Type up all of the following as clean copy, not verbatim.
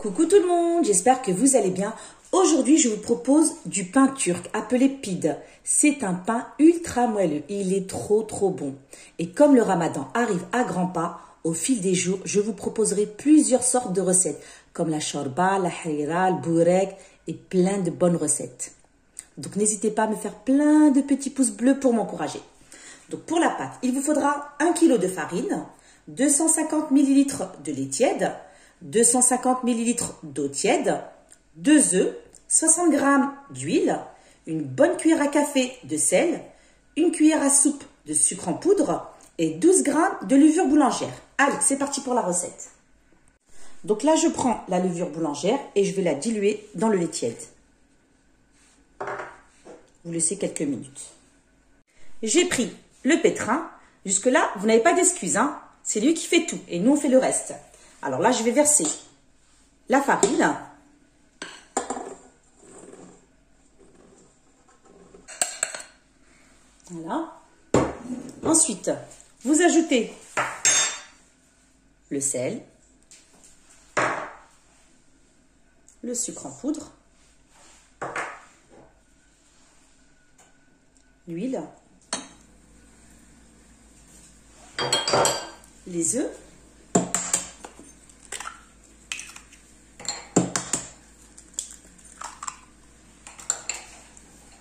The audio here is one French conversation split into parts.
Coucou tout le monde, j'espère que vous allez bien. Aujourd'hui, je vous propose du pain turc appelé pide. C'est un pain ultra moelleux, il est trop bon. Et comme le ramadan arrive à grands pas, au fil des jours, je vous proposerai plusieurs sortes de recettes, comme la shorba, la harira, le bourek et plein de bonnes recettes. Donc n'hésitez pas à me faire plein de petits pouces bleus pour m'encourager. Donc pour la pâte, il vous faudra 1 kg de farine, 250 ml de lait tiède, 250 ml d'eau tiède, 2 œufs, 60 g d'huile, une bonne cuillère à café de sel, une cuillère à soupe de sucre en poudre et 12 g de levure boulangère. Allez, c'est parti pour la recette. Donc là, je prends la levure boulangère et je vais la diluer dans le lait tiède. Vous laissez quelques minutes. J'ai pris le pétrin. Jusque-là, vous n'avez pas d'excuses, hein. C'est lui qui fait tout et nous, on fait le reste. Alors là, je vais verser la farine. Voilà. Ensuite, vous ajoutez le sel, le sucre en poudre, l'huile, les œufs,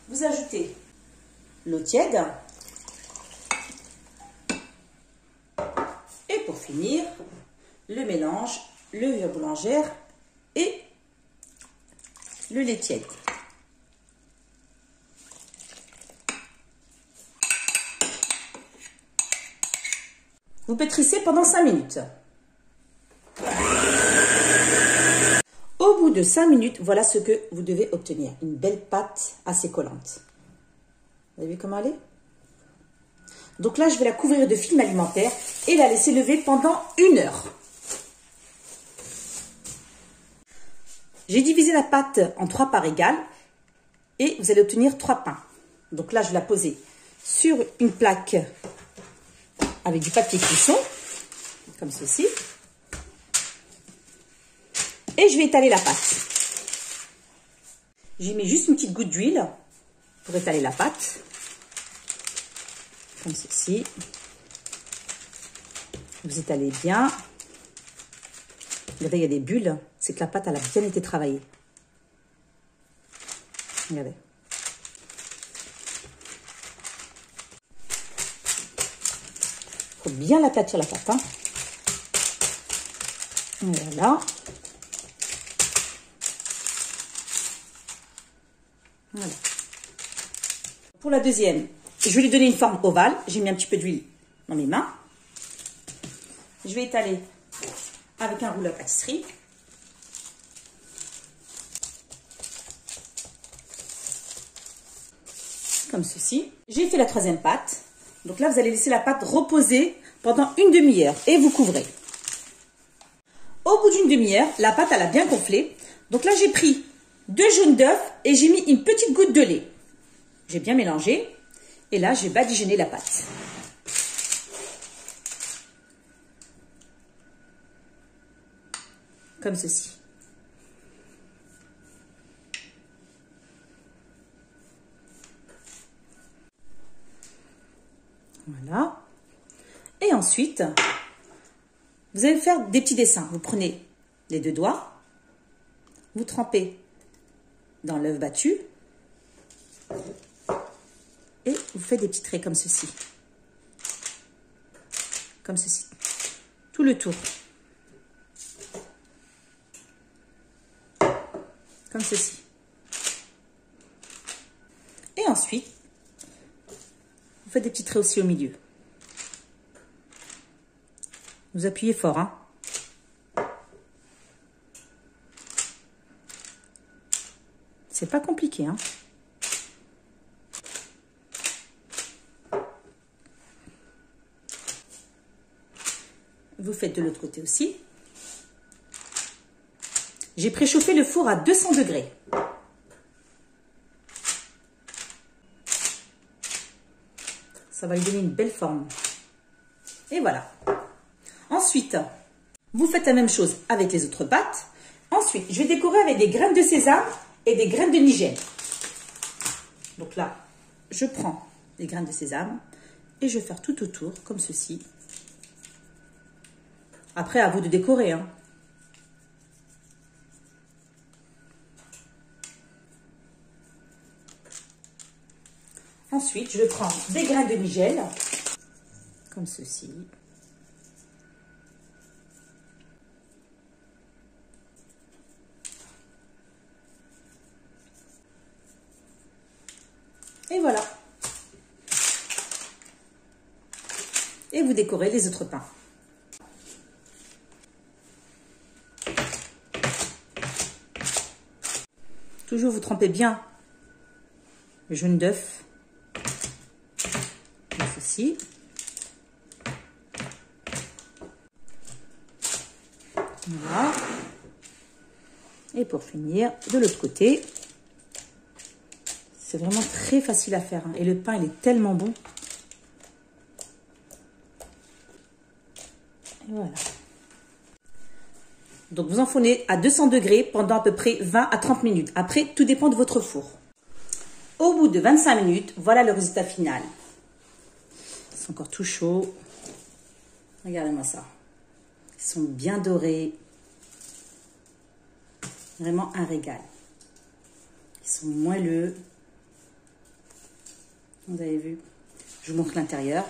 vous ajoutez l'eau tiède et pour finir, le mélange, levure boulangère et le lait tiède. Vous pétrissez pendant 5 minutes. Au bout de 5 minutes, voilà ce que vous devez obtenir. Une belle pâte assez collante. Vous avez vu comment elle est? Donc là, je vais la couvrir de film alimentaire et la laisser lever pendant 1 heure. J'ai divisé la pâte en 3 parts égales et vous allez obtenir 3 pains. Donc là, je vais la poser sur une plaque avec du papier cuisson, comme ceci. Et je vais étaler la pâte. J'ai mis juste une petite goutte d'huile pour étaler la pâte. Comme ceci. Vous étalez bien. Regardez, il y a des bulles. C'est que la pâte, elle a bien été travaillée. Regardez. Il faut bien l'aplatir la pâte. Hein. Voilà. Voilà. Pour la deuxième, je vais lui donner une forme ovale. J'ai mis un petit peu d'huile dans mes mains. Je vais étaler avec un rouleau à pâtisserie. Comme ceci. J'ai fait la troisième pâte. Donc là, vous allez laisser la pâte reposer pendant une demi-heure et vous couvrez. Au bout d'une demi-heure, la pâte, elle a bien gonflé. Donc là, j'ai pris 2 jaunes d'œufs et j'ai mis une petite goutte de lait. J'ai bien mélangé. Et là, je vais badigeonner la pâte. Comme ceci. Voilà. Et ensuite, vous allez faire des petits dessins. Vous prenez les 2 doigts, vous trempez dans l'œuf battu et vous faites des petits traits comme ceci. Comme ceci. Tout le tour. Comme ceci. Et ensuite, vous faites des petits traits aussi au milieu. Vous appuyez fort, hein. C'est pas compliqué, hein. Vous faites de l'autre côté aussi. J'ai préchauffé le four à 200 degrés. Ça va lui donner une belle forme. Et voilà. Ensuite, vous faites la même chose avec les autres pâtes. Ensuite, je vais décorer avec des graines de sésame et des graines de nigel. Donc là, je prends des graines de sésame et je vais faire tout autour, comme ceci. Après, à vous de décorer, hein. Ensuite, je prends des graines de nigel, comme ceci. Et voilà. Et vous décorez les autres pains. Toujours vous trempez bien le jaune d'œuf. Comme ceci. Voilà. Et pour finir, de l'autre côté. C'est vraiment très facile à faire, hein. Et le pain, il est tellement bon. Et voilà. Donc, vous enfournez à 200 degrés pendant à peu près 20 à 30 minutes. Après, tout dépend de votre four. Au bout de 25 minutes, voilà le résultat final. C'est encore tout chaud. Regardez-moi ça. Ils sont bien dorés. Vraiment un régal. Ils sont moelleux. Vous avez vu? Je vous montre l'intérieur.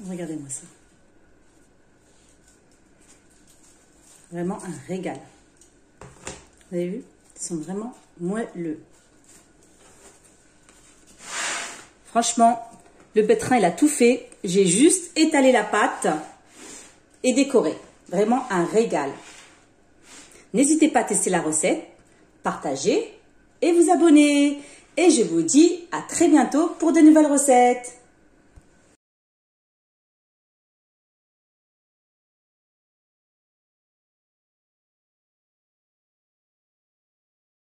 Regardez-moi ça. Vraiment un régal. Vous avez vu? Ils sont vraiment moelleux. Franchement, le pétrin, il a tout fait. J'ai juste étalé la pâte et décoré. Vraiment un régal. N'hésitez pas à tester la recette, partager et vous abonner. Et je vous dis à très bientôt pour de nouvelles recettes.